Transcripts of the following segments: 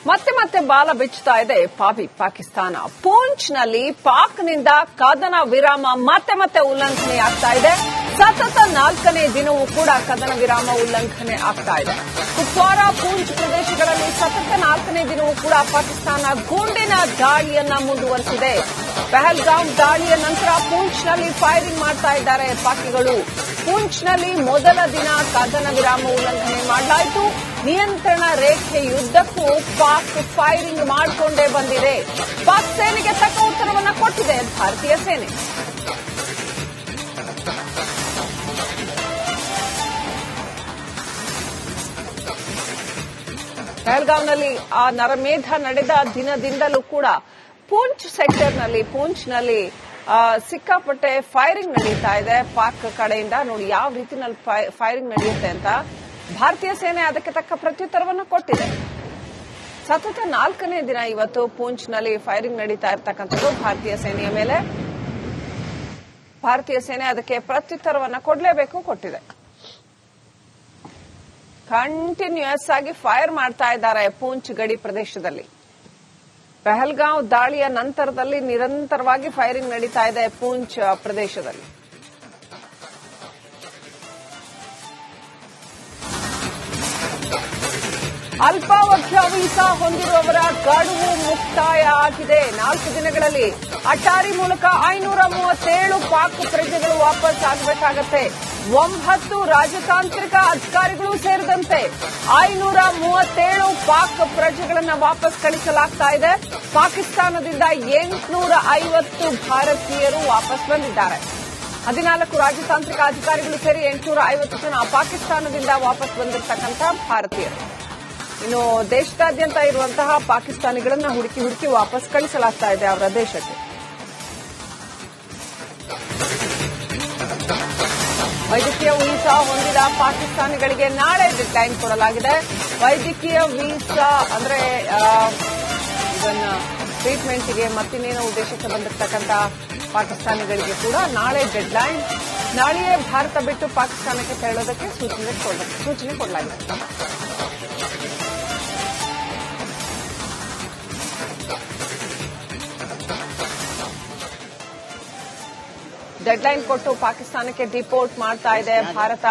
ಮತ್ತೆ ಮತ್ತೆ ಬಾಲ ಬಿಚ್ಚುತ್ತಾ ಇದೆ ಪಾಕಿಸ್ತಾನ. ಪೂಂಚ್ನಲ್ಲಿ ಪಾಕ್ನಿಂದ ಕದನ ವಿರಾಮ ಮತ್ತೆ ಮತ್ತೆ ಉಲ್ಲಂಘನೆ ಆಗ್ತಾ ಇದೆ. ಸತತ 4ನೇ ದಿನವೂ ಕೂಡ ಕದನ ವಿರಾಮ ಉಲ್ಲಂಘನೆ ಆಗ್ತಾ ಇದೆ. ಕುಪ್ವಾರ, ಪೂಂಚ್ ಪ್ರದೇಶಗಳಲ್ಲಿ ಸತತ 4ನೇ ದಿನವೂ ಕೂಡ ಪಾಕಿಸ್ತಾನ ಗುಂಡಿನ ದಾಳಿಯನ್ನ ಮುಂದುವರೆಸಿದೆ. ಪಹಲ್ಗಾಮ್ ದಾಳಿಯ ನಂತರ ಪೂಂಚ್ನಲ್ಲಿ ಫೈರಿಂಗ್ ಮಾಡ್ತಾ ಇದ್ದಾರೆ ಪಾಕಿಗಳು. ಪೂಂಚ್ನಲ್ಲಿ ಮೊದಲ ದಿನ ಕದನ ವಿರಾಮ ಉಲ್ಲಂಘನೆ ಮಾಡಲಾಯಿತು. ನಿಯಂತ್ರಣ ರೇಖೆಯುದ್ದಕ್ಕೂ ಪಾಕ್ ಫೈರಿಂಗ್ ಮಾಡಿಕೊಂಡೇ ಬಂದಿದೆ. ಪಾಕ್ ಸೇನೆಗೆ ತಕ್ಕ ಉತ್ತರವನ್ನು ಕೊಟ್ಟಿದೆ ಭಾರತೀಯ ಸೇನೆ. ಪಹಲ್ಗಾಂವ್ನಲ್ಲಿ ಆ ನರಮೇಧ ನಡೆದ ದಿನದಿಂದಲೂ ಕೂಡ ಪೂಂಚ್ ಸೆಕ್ಟರ್ನಲ್ಲಿ ಪೂಂಚ್ನಲ್ಲಿ ಸಿಕ್ಕಾಪಟ್ಟೆ ಫೈರಿಂಗ್ ನಡೀತಾ ಇದೆ ಪಾಕ್ ಕಡೆಯಿಂದ. ನೋಡಿ ಯಾವ ರೀತಿನಲ್ಲಿ ಫೈರಿಂಗ್ ನಡೆಯುತ್ತೆ ಅಂತ. ಭಾರತೀಯ ಸೇನೆ ಅದಕ್ಕೆ ತಕ್ಕ ಪ್ರತ್ಯುತ್ತರವನ್ನು ಕೊಟ್ಟಿದೆ. ಸತತ 4ನೇ ದಿನ ಇವತ್ತು ಪೂಂಚ್ನಲ್ಲಿ ಫೈರಿಂಗ್ ನಡೀತಾ ಇರ್ತಕ್ಕಂಥದ್ದು ಭಾರತೀಯ ಸೇನೆಯ ಮೇಲೆ. ಭಾರತೀಯ ಸೇನೆ ಅದಕ್ಕೆ ಪ್ರತ್ಯುತ್ತರವನ್ನು ಕೊಡಲೇಬೇಕು, ಕೊಟ್ಟಿದೆ. ಕಂಟಿನ್ಯೂಯಸ್ ಆಗಿ ಫೈರ್ ಮಾಡ್ತಾ ಇದ್ದಾರೆ ಪೂಂಚ್ ಗಡಿ ಪ್ರದೇಶದಲ್ಲಿ. ಪಹಲ್ಗಾಂವ್ ದಾಳಿಯ ನಂತರದಲ್ಲಿ ನಿರಂತರವಾಗಿ ಫೈರಿಂಗ್ ನಡೀತಾ ಇದೆ ಪೂಂಚ್ ಪ್ರದೇಶದಲ್ಲಿ. ಅಲ್ಪಾವಧಿಯ ವೀಸಾ ಹೊಂದಿರುವವರ ಗಡುವು ಮುಕ್ತಾಯ ಆಗಿದೆ. 4 ದಿನಗಳಲ್ಲಿ ಅಟ್ಟಾರಿ ಮೂಲಕ 537 ಪಾಕ್ ಪ್ರಜೆಗಳು ವಾಪಸ್ ಆಗಬೇಕಾಗತ್ತೆ. 9 ರಾಜತಾಂತ್ರಿಕ ಅಧಿಕಾರಿಗಳು ಸೇರಿದಂತೆ 537 ಪಾಕ್ ಪ್ರಜೆಗಳನ್ನು ವಾಪಸ್ ಕಳಿಸಲಾಗ್ತಾ ಇದೆ. ಪಾಕಿಸ್ತಾನದಿಂದ 850 ಭಾರತೀಯರು ವಾಪಸ್ ಬಂದಿದ್ದಾರೆ. 14 ರಾಜತಾಂತ್ರಿಕ ಅಧಿಕಾರಿಗಳು ಸೇರಿ 850 ಜನ ಪಾಕಿಸ್ತಾನದಿಂದ ವಾಪಸ್ ಬಂದಿರತಕ್ಕಂಥ ಭಾರತೀಯರು. ಇನ್ನು ದೇಶದಾದ್ಯಂತ ಇರುವಂತಹ ಪಾಕಿಸ್ತಾನಿಗಳನ್ನ ಹುಡುಕಿ ವಾಪಸ್ ಕಳಿಸಲಾಗ್ತಾ ಇದೆ ಅವರ ದೇಶಕ್ಕೆ. ವೈದ್ಯಕೀಯ ವೀಸಾ ಹೊಂದಿದ ಪಾಕಿಸ್ತಾನಿಗಳಿಗೆ ನಾಳೆ ಡೆಡ್ಲೈನ್ ಕೊಡಲಾಗಿದೆ. ವೈದ್ಯಕೀಯ ವೀಸಾ ಅಂದ್ರೆ ಇದನ್ನ ಟ್ರೀಟ್ಮೆಂಟ್ಗೆ ಮತ್ತಿನ್ನೇನೋ ಉದ್ದೇಶಕ್ಕೆ ಬಂದಿರತಕ್ಕಂಥ ಪಾಕಿಸ್ತಾನಿಗಳಿಗೆ ಕೂಡ ನಾಳೆ ಡೆಡ್ಲೈನ್. ನಾಳೆಯೇ ಭಾರತ ಬಿಟ್ಟು ಪಾಕಿಸ್ತಾನಕ್ಕೆ ತೆರಳೋದಕ್ಕೆ ಸೂಚನೆ ಕೊಡಲಾಗಿದೆ. ಡೆಡ್ಲೈನ್ ಕೊಟ್ಟು ಪಾಕಿಸ್ತಾನಕ್ಕೆ ಡಿಪೋರ್ಟ್ ಮಾಡ್ತಾ ಇದೆ ಭಾರತ.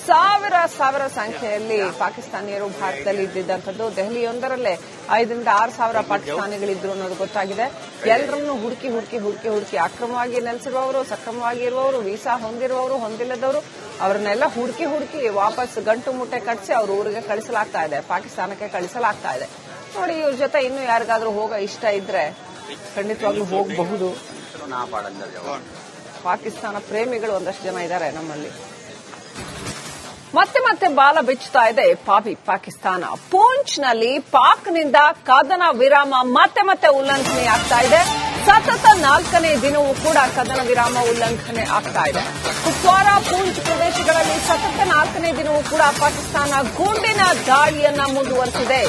ಸಾವಿರ ಸಂಖ್ಯೆಯಲ್ಲಿ ಪಾಕಿಸ್ತಾನಿಯರು ಭಾರತದಲ್ಲಿ ಇದ್ದಿದ್ದಂಥದ್ದು. ದೆಹಲಿಯೊಂದರಲ್ಲೇ 5,000 to 6,000 ಪಾಕಿಸ್ತಾನಿಗಳಿದ್ರು ಅನ್ನೋದು ಗೊತ್ತಾಗಿದೆ. ಎಲ್ಲರನ್ನೂ ಹುಡುಕಿ ಅಕ್ರಮವಾಗಿ ನೆಲೆಸಿರುವವರು, ಸಕ್ರಮವಾಗಿ ಇರುವವರು, ವೀಸಾ ಹೊಂದಿರುವವರು, ಹೊಂದಿಲ್ಲದವರು ಅವರನ್ನೆಲ್ಲ ಹುಡುಕಿ ವಾಪಸ್ ಗಂಟು ಮುಟ್ಟೆ ಕಟ್ಟಿಸಿ ಅವ್ರ ಊರಿಗೆ ಕಳಿಸಲಾಗ್ತಾ ಇದೆ, ಪಾಕಿಸ್ತಾನಕ್ಕೆ ಕಳಿಸಲಾಗ್ತಾ ಇದೆ. ನೋಡಿ, ಇವ್ರ ಜೊತೆ ಇನ್ನೂ ಯಾರಿಗಾದ್ರೂ ಹೋಗೋ ಇಷ್ಟ ಇದ್ರೆ ಖಂಡಿತವಾಗ್ಲೂ ಹೋಗಬಹುದು. ಪಾಕಿಸ್ತಾನ ಪ್ರೇಮಿಗಳು ಒಂದಷ್ಟು ಜನ ಇದ್ದಾರೆ ನಮ್ಮಲ್ಲಿ. ಮತ್ತೆ ಮತ್ತೆ ಬಾಲ ಬಿಚ್ಚುತ್ತಾ ಇದೆ ಪಾಕಿಸ್ತಾನ. ಪೂಂಚ್ನಲ್ಲಿ ಪಾಕ್ನಿಂದ ಕದನ ವಿರಾಮ ಮತ್ತೆ ಮತ್ತೆ ಉಲ್ಲಂಘನೆ ಆಗ್ತಾ ಇದೆ. ಸತತ 4ನೇ ದಿನವೂ ಕೂಡ ಕದನ ವಿರಾಮ ಉಲ್ಲಂಘನೆ ಆಗ್ತಾ ಇದೆ. ಕುಪ್ವಾರ, ಪೂಂಚ್ ಪ್ರದೇಶಗಳಲ್ಲಿ ಸತತ 4ನೇ ದಿನವೂ ಕೂಡ ಪಾಕಿಸ್ತಾನ ಗುಂಡಿನ ದಾಳಿಯನ್ನ ಮುಂದುವರೆಸಿದೆ.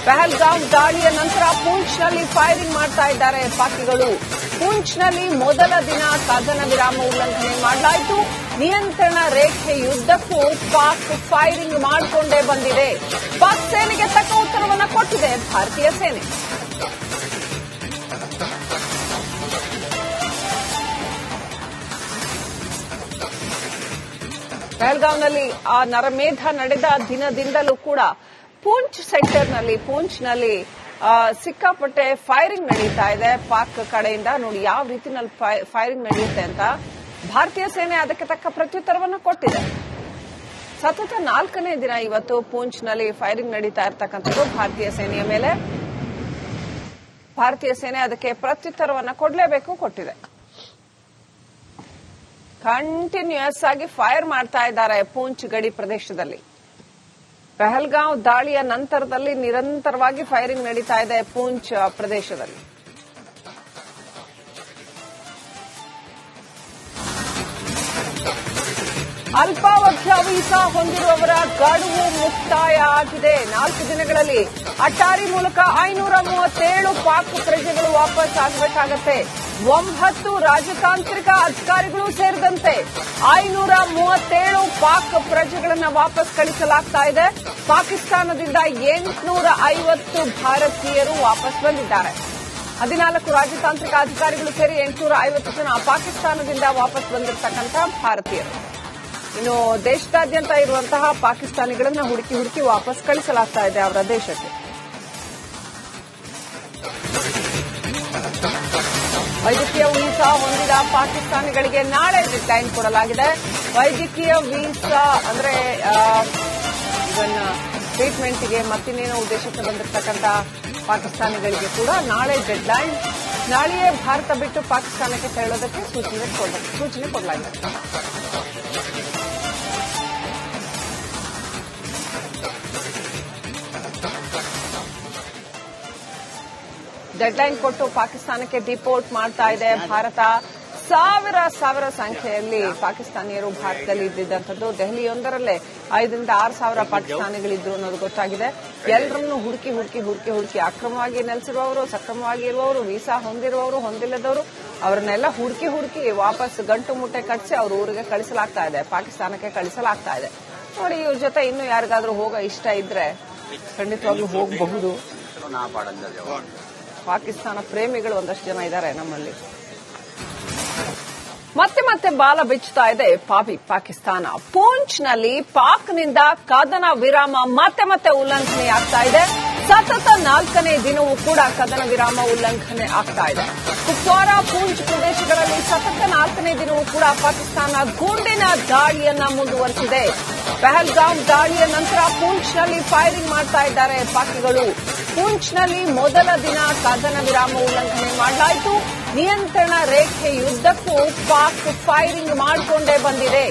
ಪಹಲ್ಗಾಮ್ ದಾಳಿಯ ನಂತರ ಪೂಂಚ್ನಲ್ಲಿ ಫೈರಿಂಗ್ ಮಾಡ್ತಾ ಇದ್ದಾರೆ ಪಾಕಿಗಳು. ಪೂಂಚ್ನಲ್ಲಿ ಮೊದಲ ದಿನ ಕದನ ವಿರಾಮ ಉಲ್ಲಂಘನೆ ಮಾಡಲಾಯಿತು. ನಿಯಂತ್ರಣ ರೇಖೆಯುದ್ದಕ್ಕೂ ಪಾಕ್ ಫೈರಿಂಗ್ ಮಾಡಿಕೊಂಡೇ ಬಂದಿದೆ. ಪಾಕ್ ಸೇನೆಗೆ ತಕ್ಕ ಉತ್ತರವನ್ನು ಕೊಟ್ಟಿದೆ ಭಾರತೀಯ ಸೇನೆ. ಪಹಲ್ಗಾಂವ್ನಲ್ಲಿ ಆ ನರಮೇಧ ನಡೆದ ದಿನದಿಂದಲೂ ಕೂಡ ಪೂಂಚ್ ಸೆಕ್ಟರ್ನಲ್ಲಿ ಪೂಂಚ್ನಲ್ಲಿ ಸಿಕ್ಕಾಪಟ್ಟೆ ಫೈರಿಂಗ್ ನಡೀತಾ ಇದೆ ಪಾಕ್ ಕಡೆಯಿಂದ. ನೋಡಿ ಯಾವ ರೀತಿನಲ್ಲಿ ಫೈರಿಂಗ್ ನಡೆಯುತ್ತೆ ಅಂತ. ಭಾರತೀಯ ಸೇನೆ ಅದಕ್ಕೆ ತಕ್ಕ ಪ್ರತ್ಯುತ್ತರವನ್ನು ಕೊಟ್ಟಿದೆ. ಸತತ 4ನೇ ದಿನ ಇವತ್ತು ಪೂಂಚ್ನಲ್ಲಿ ಫೈರಿಂಗ್ ನಡೀತಾ ಇರ್ತಕ್ಕಂಥದ್ದು ಭಾರತೀಯ ಸೇನೆಯ ಮೇಲೆ. ಭಾರತೀಯ ಸೇನೆ ಅದಕ್ಕೆ ಪ್ರತ್ಯುತ್ತರವನ್ನು ಕೊಡಲೇಬೇಕು, ಕೊಟ್ಟಿದೆ. ಕಂಟಿನ್ಯೂಯಸ್ ಆಗಿ ಫೈರ್ ಮಾಡ್ತಾ ಇದ್ದಾರೆ ಪೂಂಚ್ ಗಡಿ ಪ್ರದೇಶದಲ್ಲಿ. ಪಹಲ್ಗಾಂವ್ ದಾಳಿಯ ನಂತರದಲ್ಲಿ ನಿರಂತರವಾಗಿ ಫೈರಿಂಗ್ ನಡೀತಾ ಇದೆ ಪೂಂಚ್ ಪ್ರದೇಶದಲ್ಲಿ. ಅಲ್ಪಾವಧಿಯ ವೀಸಾ ಹೊಂದಿರುವವರ ಗಡುವು ಮುಕ್ತಾಯ ಆಗಿದೆ. 4 ದಿನಗಳಲ್ಲಿ ಅಟ್ಟಾರಿ ಮೂಲಕ 537 ಪಾಕ್ ಪ್ರಜೆಗಳು ವಾಪಸ್ ಆಗಬೇಕಾಗತ್ತೆ. 9 ರಾಜತಾಂತ್ರಿಕ ಅಧಿಕಾರಿಗಳು ಸೇರಿದಂತೆ 537 ಪಾಕ್ ಪ್ರಜೆಗಳನ್ನು ವಾಪಸ್ ಕಳಿಸಲಾಗ್ತಾ ಇದೆ. ಪಾಕಿಸ್ತಾನದಿಂದ 850 ಭಾರತೀಯರು ವಾಪಸ್ ಬಂದಿದ್ದಾರೆ. 14 ರಾಜತಾಂತ್ರಿಕ ಅಧಿಕಾರಿಗಳು ಸೇರಿ 850 ಜನ ಪಾಕಿಸ್ತಾನದಿಂದ ವಾಪಸ್ ಬಂದಿರತಕ್ಕಂಥ ಭಾರತೀಯರು. ಇನ್ನು ದೇಶದಾದ್ಯಂತ ಇರುವಂತಹ ಪಾಕಿಸ್ತಾನಿಗಳನ್ನ ಹುಡುಕಿ ವಾಪಸ್ ಕಳಿಸಲಾಗ್ತಾ ಇದೆ ಅವರ ದೇಶಕ್ಕೆ. ವೈದ್ಯಕೀಯ ವೀಸಾ ಹೊಂದಿದ ಪಾಕಿಸ್ತಾನಿಗಳಿಗೆ ನಾಳೆ ಡೆಡ್ಲೈನ್ ಕೊಡಲಾಗಿದೆ. ವೈದ್ಯಕೀಯ ವೀಸಾ ಅಂದ್ರೆ ಇವನ್ನ ಟ್ರೀಟ್ಮೆಂಟ್ಗೆ ಮತ್ತಿನ್ನೇನೋ ಉದ್ದೇಶಕ್ಕೆ ಬಂದಿರತಕ್ಕಂಥ ಪಾಕಿಸ್ತಾನಿಗಳಿಗೆ ಕೂಡ ನಾಳೆ ಡೆಡ್ಲೈನ್. ನಾಳೆಯೇ ಭಾರತ ಬಿಟ್ಟು ಪಾಕಿಸ್ತಾನಕ್ಕೆ ತೆರಳೋದಕ್ಕೆ ಸೂಚನೆ ಕೊಡಲಾಗಿದೆ. ಡೆಡ್ಲೈನ್ ಕೊಟ್ಟು ಪಾಕಿಸ್ತಾನಕ್ಕೆ ಡಿಪೋರ್ಟ್ ಮಾಡ್ತಾ ಇದೆ ಭಾರತ. ಸಾವಿರ ಸಂಖ್ಯೆಯಲ್ಲಿ ಪಾಕಿಸ್ತಾನಿಯರು ಭಾರತದಲ್ಲಿ ಇದ್ದಿದ್ದಂಥದ್ದು. ದೆಹಲಿಯೊಂದರಲ್ಲೇ 5,000 to 6,000 ಪಾಕಿಸ್ತಾನಿಗಳಿದ್ರು ಅನ್ನೋದು ಗೊತ್ತಾಗಿದೆ. ಎಲ್ಲರನ್ನೂ ಹುಡುಕಿ ಅಕ್ರಮವಾಗಿ ನೆಲೆಸಿರುವವರು, ಸಕ್ರಮವಾಗಿ ಇರುವವರು, ವೀಸಾ ಹೊಂದಿರುವವರು, ಹೊಂದಿಲ್ಲದವರು ಅವರನ್ನೆಲ್ಲ ಹುಡುಕಿ ವಾಪಸ್ ಗಂಟು ಮುಟ್ಟೆ ಕಟ್ಟಿಸಿ ಅವ್ರ ಊರಿಗೆ ಕಳಿಸಲಾಗ್ತಾ ಇದೆ, ಪಾಕಿಸ್ತಾನಕ್ಕೆ ಕಳಿಸಲಾಗ್ತಾ ಇದೆ. ನೋಡಿ, ಇವ್ರ ಜೊತೆ ಇನ್ನೂ ಯಾರಿಗಾದ್ರೂ ಹೋಗೋ ಇಷ್ಟ ಇದ್ರೆ ಖಂಡಿತವಾಗ್ಲೂ ಹೋಗಬಹುದು. ಪಾಕಿಸ್ತಾನ ಪ್ರೇಮಿಗಳು ಒಂದಷ್ಟು ಜನ ಇದ್ದಾರೆ ನಮ್ಮಲ್ಲಿ. ಮತ್ತೆ ಬಾಲ ಬಿಚ್ಚುತ್ತಾ ಇದೆ ಪಾಕಿಸ್ತಾನ. ಪೂಂಚ್ನಲ್ಲಿ ಪಾಕ್ನಿಂದ ಕದನ ವಿರಾಮ ಮತ್ತೆ ಉಲ್ಲಂಘನೆಯಾಗ್ತಾ ಇದೆ. ಸತತ 4ನೇ ದಿನವೂ ಕೂಡ ಕದನ ವಿರಾಮ ಉಲ್ಲಂಘನೆ ಆಗ್ತಾ ಇದೆ. ಕುಪ್ವಾರ, ಪೂಂಚ್ ಪ್ರದೇಶಗಳಲ್ಲಿ ಸತತ 4ನೇ ದಿನವೂ ಕೂಡ ಪಾಕಿಸ್ತಾನ ಗುಂಡಿನ ದಾಳಿಯನ್ನ ಮುಂದುವರೆಸಿದೆ. ಪಹಲ್ಗಾಮ್ ದಾಳಿಯ ನಂತರ ಪೂಂಚ್ನಲ್ಲಿ ಫೈರಿಂಗ್ ಮಾಡ್ತಾ ಇದ್ದಾರೆ ಪಾಕಿಗಳು. ಪೂಂಚ್ನಲ್ಲಿ ಮೊದಲ ದಿನ ಕದನ ವಿರಾಮ ಉಲ್ಲಂಘನೆ ಮಾಡಲಾಯಿತು. ನಿಯಂತ್ರಣ ರೇಖೆಯುದ್ದಕ್ಕೂ ಪಾಕ್ ಫೈರಿಂಗ್ ಮಾಡಿಕೊಂಡೇ ಬಂದಿದೆ.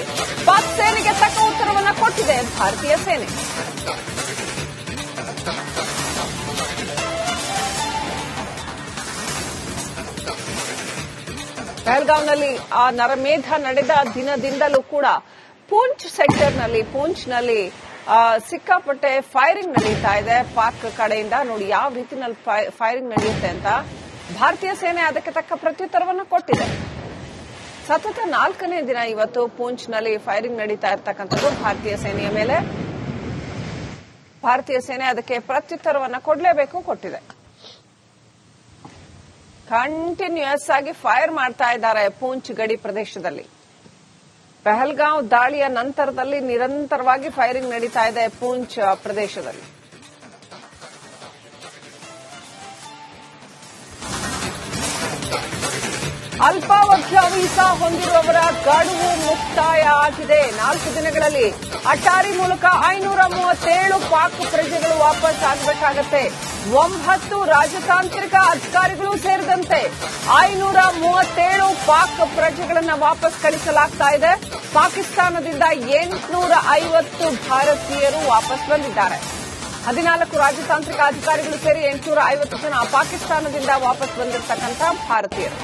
ಪಾಕ್ ಸೇನೆಗೆ ತಕ್ಕ ಉತ್ತರವನ್ನು ಕೊಟ್ಟಿದೆ ಭಾರತೀಯ ಸೇನೆ. ಪಹಲ್ಗಾಂವ್ನಲ್ಲಿ ಆ ನರಮೇಧ ನಡೆದ ದಿನದಿಂದಲೂ ಕೂಡ ಪೂಂಚ್ ಸೆಕ್ಟರ್ನಲ್ಲಿ, ಪೂಂಚ್ನಲ್ಲಿ ಸಿಕ್ಕಾಪಟ್ಟೆ ಫೈರಿಂಗ್ ನಡೀತಾ ಇದೆ ಪಾಕ್ ಕಡೆಯಿಂದ. ನೋಡಿ ಯಾವ ರೀತಿನಲ್ಲಿ ಫೈರಿಂಗ್ ನಡೆಯುತ್ತೆ ಅಂತ. ಭಾರತೀಯ ಸೇನೆ ಅದಕ್ಕೆ ತಕ್ಕ ಪ್ರತ್ಯುತ್ತರವನ್ನು ಕೊಟ್ಟಿದೆ. ಸತತ 4ನೇ ದಿನ ಇವತ್ತು ಪೂಂಚ್ನಲ್ಲಿ ಫೈರಿಂಗ್ ನಡೀತಾ ಇರತಕ್ಕಂಥದ್ದು ಭಾರತೀಯ ಸೇನೆಯ ಮೇಲೆ. ಭಾರತೀಯ ಸೇನೆ ಅದಕ್ಕೆ ಪ್ರತ್ಯುತ್ತರವನ್ನು ಕೊಟ್ಟಿದೆ. ಕಂಟಿನ್ಯೂಯಸ್ ಆಗಿ ಫೈರ್ ಮಾಡ್ತಾ ಇದ್ದಾರೆ ಪೂಂಚ್ ಗಡಿ ಪ್ರದೇಶದಲ್ಲಿ. ಪಹಲ್ಗಾಂವ್ ದಾಳಿಯ ನಂತರದಲ್ಲಿ ನಿರಂತರವಾಗಿ ಫೈರಿಂಗ್ ನಡೀತಾ ಇದೆ ಪೂಂಚ್ ಪ್ರದೇಶದಲ್ಲಿ. ಅಲ್ಪಾವಧಿಯ ವೀಸಾ ಹೊಂದಿರುವವರ ಗಡುವು ಮುಕ್ತಾಯ ಆಗಿದೆ. 4 ದಿನಗಳಲ್ಲಿ ಅಟ್ಟಾರಿ ಮೂಲಕ 537 ಪಾಕ್ ಪ್ರಜೆಗಳು ವಾಪಸ್ ಆಗಬೇಕಾಗತ್ತೆ. 9 ರಾಜತಾಂತ್ರಿಕ ಅಧಿಕಾರಿಗಳು ಸೇರಿದಂತೆ 537 ಪಾಕ್ ಪ್ರಜೆಗಳನ್ನು ವಾಪಸ್ ಕಳಿಸಲಾಗ್ತಾ ಇದೆ. ಪಾಕಿಸ್ತಾನದಿಂದ 850 ಭಾರತೀಯರು ವಾಪಸ್ ಬಂದಿದ್ದಾರೆ. 14 ರಾಜತಾಂತ್ರಿಕ ಅಧಿಕಾರಿಗಳು ಸೇರಿ 850 ಜನ ಪಾಕಿಸ್ತಾನದಿಂದ ವಾಪಸ್ ಬಂದಿರತಕ್ಕಂಥ ಭಾರತೀಯರು.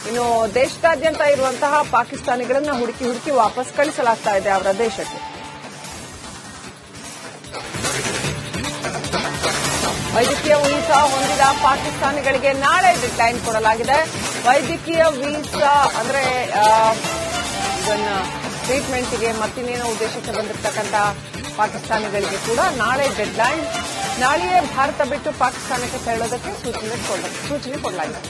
ಇನ್ನು ದೇಶದಾದ್ಯಂತ ಇರುವಂತಹ ಪಾಕಿಸ್ತಾನಿಗಳನ್ನ ಹುಡುಕಿ ವಾಪಸ್ ಕಳಿಸಲಾಗ್ತಾ ಇದೆ ಅವರ ದೇಶಕ್ಕೆ. ವೈದ್ಯಕೀಯ ವೀಸಾ ಹೊಂದಿದ ಪಾಕಿಸ್ತಾನಿಗಳಿಗೆ ನಾಳೆ ಡೆಡ್ಲೈನ್ ಕೊಡಲಾಗಿದೆ. ವೈದ್ಯಕೀಯ ವೀಸಾ ಅಂದ್ರೆ ಇವನ್ನ ಟ್ರೀಟ್ಮೆಂಟ್ಗೆ ಮತ್ತಿನ್ನೇನೋ ಉದ್ದೇಶಕ್ಕೆ ಬಂದಿರತಕ್ಕಂಥ ಪಾಕಿಸ್ತಾನಿಗಳಿಗೆ ಕೂಡ ನಾಳೆ ಡೆಡ್ಲೈನ್. ನಾಳೆಯೇ ಭಾರತ ಬಿಟ್ಟು ಪಾಕಿಸ್ತಾನಕ್ಕೆ ತೆರಳೋದಕ್ಕೆ ಸೂಚನೆ ಕೊಡಲಾಗಿದೆ.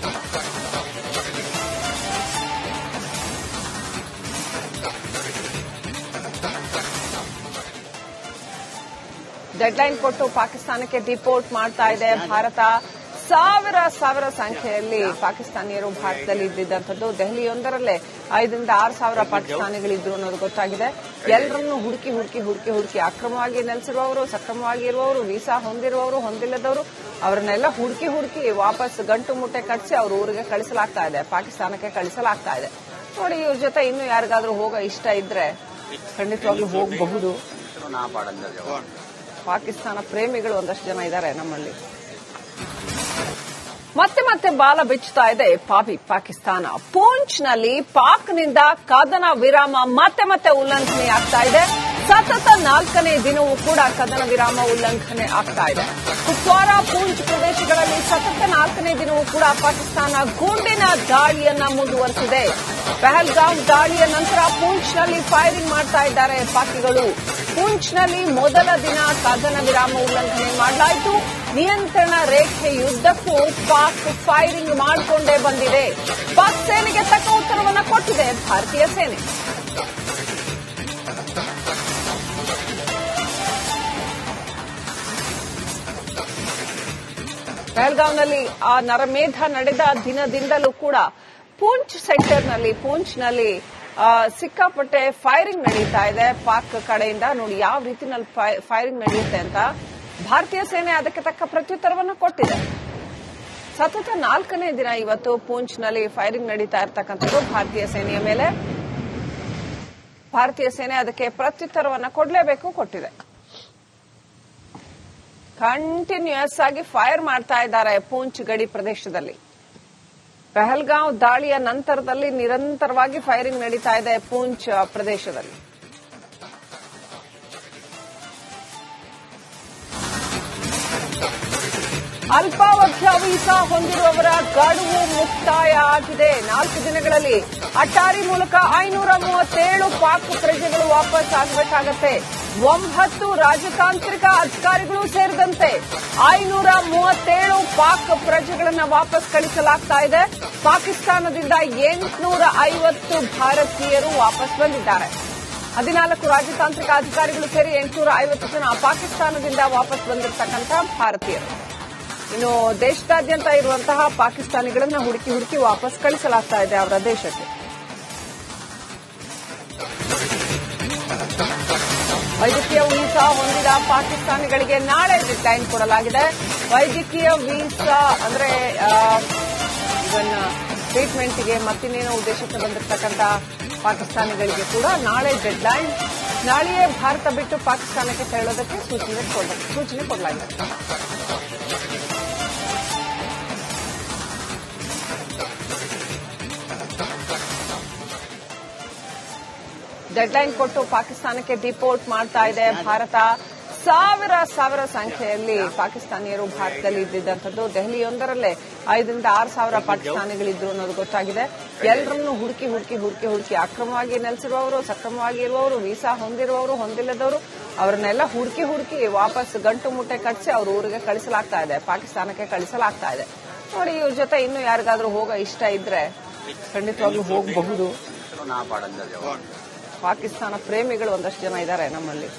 ಡೆಡ್ಲೈನ್ ಕೊಟ್ಟು ಪಾಕಿಸ್ತಾನಕ್ಕೆ ಡಿಪೋರ್ಟ್ ಮಾಡ್ತಾ ಇದೆ ಭಾರತ. ಸಾವಿರ ಸಂಖ್ಯೆಯಲ್ಲಿ ಪಾಕಿಸ್ತಾನಿಯರು ಭಾರತದಲ್ಲಿ ಇದ್ದಿದ್ದಂಥದ್ದು. ದೆಹಲಿಯೊಂದರಲ್ಲೇ 5,000 to 6,000 ಪಾಕಿಸ್ತಾನಿಗಳಿದ್ರು ಅನ್ನೋದು ಗೊತ್ತಾಗಿದೆ. ಎಲ್ಲರನ್ನೂ ಹುಡುಕಿ ಅಕ್ರಮವಾಗಿ ನೆಲೆಸಿರುವವರು, ಸಕ್ರಮವಾಗಿ ಇರುವವರು, ವೀಸಾ ಹೊಂದಿರುವವರು, ಹೊಂದಿಲ್ಲದವರು ಅವರನ್ನೆಲ್ಲ ಹುಡುಕಿ ವಾಪಸ್ ಗಂಟು ಮುಟ್ಟೆ ಕಟ್ಟಿಸಿ ಅವ್ರ ಊರಿಗೆ ಕಳಿಸಲಾಗ್ತಾ ಇದೆ, ಪಾಕಿಸ್ತಾನಕ್ಕೆ ಕಳಿಸಲಾಗ್ತಾ ಇದೆ. ನೋಡಿ, ಇವ್ರ ಜೊತೆ ಇನ್ನೂ ಯಾರಿಗಾದ್ರೂ ಹೋಗೋ ಇಷ್ಟ ಇದ್ರೆ ಖಂಡಿತವಾಗ್ಲೂ ಹೋಗಬಹುದು. ಪಾಕಿಸ್ತಾನ ಪ್ರೇಮಿಗಳು ಒಂದಷ್ಟು ಜನ ಇದ್ದಾರೆ ನಮ್ಮಲ್ಲಿ. ಮತ್ತೆ ಬಾಲ ಬಿಚ್ಚುತ್ತಾ ಇದೆ ಪಾಕಿಸ್ತಾನ. ಪೂಂಚ್ನಲ್ಲಿ ಪಾಕ್ನಿಂದ ಕದನ ವಿರಾಮ ಮತ್ತೆ ಉಲ್ಲಂಘನೆಯಾಗ್ತಾ ಇದೆ. ಸತತ 4ನೇ ದಿನವೂ ಕೂಡ ಕದನ ವಿರಾಮ ಉಲ್ಲಂಘನೆ ಆಗ್ತಾ ಇದೆ. ಕುಪ್ವಾರ, ಪೂಂಚ್ ಪ್ರದೇಶಗಳಲ್ಲಿ ಸತತ 4ನೇ ದಿನವೂ ಕೂಡ ಪಾಕಿಸ್ತಾನ ಗುಂಡಿನ ದಾಳಿಯನ್ನ ಮುಂದುವರೆಸಿದೆ. ಪಹಲ್ಗಾಮ್ ದಾಳಿಯ ನಂತರ ಪೂಂಚ್ನಲ್ಲಿ ಫೈರಿಂಗ್ ಮಾಡ್ತಾ ಇದ್ದಾರೆ ಪಾಕಿಗಳು. ಪೂಂಚ್ನಲ್ಲಿ ಮೊದಲ ದಿನ ಕದನ ವಿರಾಮ ಉಲ್ಲಂಘನೆ ಮಾಡಲಾಯಿತು. ನಿಯಂತ್ರಣ ರೇಖೆಯುದ್ದಕ್ಕೂ ಪಾಕ್ ಫೈರಿಂಗ್ ಮಾಡಿಕೊಂಡೇ ಬಂದಿದೆ. ಪಾಕ್ ಸೇನೆಗೆ ತಕ್ಕ ಉತ್ತರವನ್ನು ಕೊಟ್ಟಿದೆ ಭಾರತೀಯ ಸೇನೆ. ಪಹಲ್ಗಾಂವ್ನಲ್ಲಿ ಆ ನರಮೇಧ ನಡೆದ ದಿನದಿಂದಲೂ ಕೂಡ ಪೂಂಚ್ ಸೆಕ್ಟರ್ನಲ್ಲಿ ಪೂಂಚ್ನಲ್ಲಿ ಸಿಕ್ಕಾಪಟ್ಟೆ ಫೈರಿಂಗ್ ನಡೀತಾ ಇದೆ ಪಾಕ್ ಕಡೆಯಿಂದ. ನೋಡಿ ಯಾವ ರೀತಿನಲ್ಲಿ ಫೈರಿಂಗ್ ನಡೆಯುತ್ತೆ ಅಂತ. ಭಾರತೀಯ ಸೇನೆ ಅದಕ್ಕೆ ತಕ್ಕ ಪ್ರತ್ಯುತ್ತರವನ್ನು ಕೊಟ್ಟಿದೆ. ಸತತ 4ನೇ ದಿನ ಇವತ್ತು ಪೂಂಚ್ನಲ್ಲಿ ಫೈರಿಂಗ್ ನಡೀತಾ ಇರತಕ್ಕಂಥದ್ದು ಭಾರತೀಯ ಸೇನೆಯ ಮೇಲೆ. ಭಾರತೀಯ ಸೇನೆ ಅದಕ್ಕೆ ಪ್ರತ್ಯುತ್ತರವನ್ನು ಕೊಡಲೇಬೇಕು, ಕೊಟ್ಟಿದೆ. ಕಂಟಿನ್ಯೂಯಸ್ ಆಗಿ ಫೈರ್ ಮಾಡ್ತಾ ಇದ್ದಾರೆ ಪೂಂಚ್ ಗಡಿ ಪ್ರದೇಶದಲ್ಲಿ. ಪಹಲ್ಗಾಂವ್ ದಾಳಿಯ ನಂತರದಲ್ಲಿ ನಿರಂತರವಾಗಿ ಫೈರಿಂಗ್ ನಡೀತಾ ಇದೆ ಪೂಂಚ್ ಪ್ರದೇಶದಲ್ಲಿ. ಅಲ್ಪಾವಧಿಯ ವೀಸಾ ಹೊಂದಿರುವವರ ಗಡುವು ಮುಕ್ತಾಯ ಆಗಿದೆ. 4 ದಿನಗಳಲ್ಲಿ ಅಟ್ಟಾರಿ ಮೂಲಕ 537 ಪಾಕ್ ಪ್ರಜೆಗಳು ವಾಪಸ್ ಆಗಬೇಕಾಗತ್ತೆ. 9 ರಾಜತಾಂತ್ರಿಕ ಅಧಿಕಾರಿಗಳು ಸೇರಿದಂತೆ 537 ಪಾಕ್ ಪ್ರಜೆಗಳನ್ನು ವಾಪಸ್ ಕಳಿಸಲಾಗ್ತಾ ಇದೆ. ಪಾಕಿಸ್ತಾನದಿಂದ 850 ಭಾರತೀಯರು ವಾಪಸ್ ಬಂದಿದ್ದಾರೆ. 14 ರಾಜತಾಂತ್ರಿಕ ಅಧಿಕಾರಿಗಳು ಸೇರಿ 850 ಜನ ಪಾಕಿಸ್ತಾನದಿಂದ ವಾಪಸ್ ಬಂದಿರತಕ್ಕಂಥ ಭಾರತೀಯರು. ಇನ್ನು ದೇಶದಾದ್ಯಂತ ಇರುವಂತಹ ಪಾಕಿಸ್ತಾನಿಗಳನ್ನ ಹುಡುಕಿ ವಾಪಸ್ ಕಳಿಸಲಾಗ್ತಾ ಇದೆ ಅವರ ದೇಶಕ್ಕೆ. ವೈದ್ಯಕೀಯ ವೀಸಾ ಹೊಂದಿದ ಪಾಕಿಸ್ತಾನಿಗಳಿಗೆ ನಾಳೆ ಡೆಡ್ಲೈನ್ ಕೊಡಲಾಗಿದೆ. ವೈದ್ಯಕೀಯ ವೀಸಾ ಅಂದ್ರೆ ಇವನ್ ಟ್ರೀಟ್ಮೆಂಟ್ಗೆ ಮತ್ತಿನ್ನೇನೋ ಉದ್ದೇಶಕ್ಕೆ ಬಂದಿರತಕ್ಕಂಥ ಪಾಕಿಸ್ತಾನಿಗಳಿಗೆ ಕೂಡ ನಾಳೆ ಡೆಡ್ಲೈನ್. ನಾಳೆಯೇ ಭಾರತ ಬಿಟ್ಟು ಪಾಕಿಸ್ತಾನಕ್ಕೆ ತೆರಳೋದಕ್ಕೆ ಸೂಚನೆ ಕೊಡಲಾಗಿದೆ. ಡೆಡ್ಲೈನ್ ಕೊಟ್ಟು ಪಾಕಿಸ್ತಾನಕ್ಕೆ ಡಿಪೋರ್ಟ್ ಮಾಡ್ತಾ ಇದೆ ಭಾರತ. ಸಾವಿರ ಸಂಖ್ಯೆಯಲ್ಲಿ ಪಾಕಿಸ್ತಾನಿಯರು ಭಾರತದಲ್ಲಿ ಇದ್ದಿದ್ದಂಥದ್ದು. ದೆಹಲಿಯೊಂದರಲ್ಲೇ 5 ರಿಂದ 6 ಸಾವಿರ ಪಾಕಿಸ್ತಾನಿಗಳಿದ್ರು ಅನ್ನೋದು ಗೊತ್ತಾಗಿದೆ. ಎಲ್ಲರನ್ನೂ ಹುಡುಕಿ ಅಕ್ರಮವಾಗಿ ನೆಲೆಸಿರುವವರು, ಸಕ್ರಮವಾಗಿ ಇರುವವರು, ವೀಸಾ ಹೊಂದಿರುವವರು, ಹೊಂದಿಲ್ಲದವರು ಅವರನ್ನೆಲ್ಲ ಹುಡುಕಿ ವಾಪಸ್ ಗಂಟು ಮುಟ್ಟೆ ಕಟ್ಟಿಸಿ ಅವ್ರ ಊರಿಗೆ ಕಳಿಸಲಾಗ್ತಾ ಇದೆ, ಪಾಕಿಸ್ತಾನಕ್ಕೆ ಕಳಿಸಲಾಗ್ತಾ ಇದೆ. ನೋಡಿ, ಇವ್ರ ಜೊತೆ ಇನ್ನೂ ಯಾರಿಗಾದ್ರೂ ಹೋಗೋ ಇಷ್ಟ ಇದ್ರೆ ಖಂಡಿತವಾಗ್ಲೂ ಹೋಗಬಹುದು. ಪಾಕಿಸ್ತಾನ ಪ್ರೇಮಿಗಳು ಒಂದಷ್ಟು ಜನ ಇದ್ದಾರೆ ನಮ್ಮಲ್ಲಿ.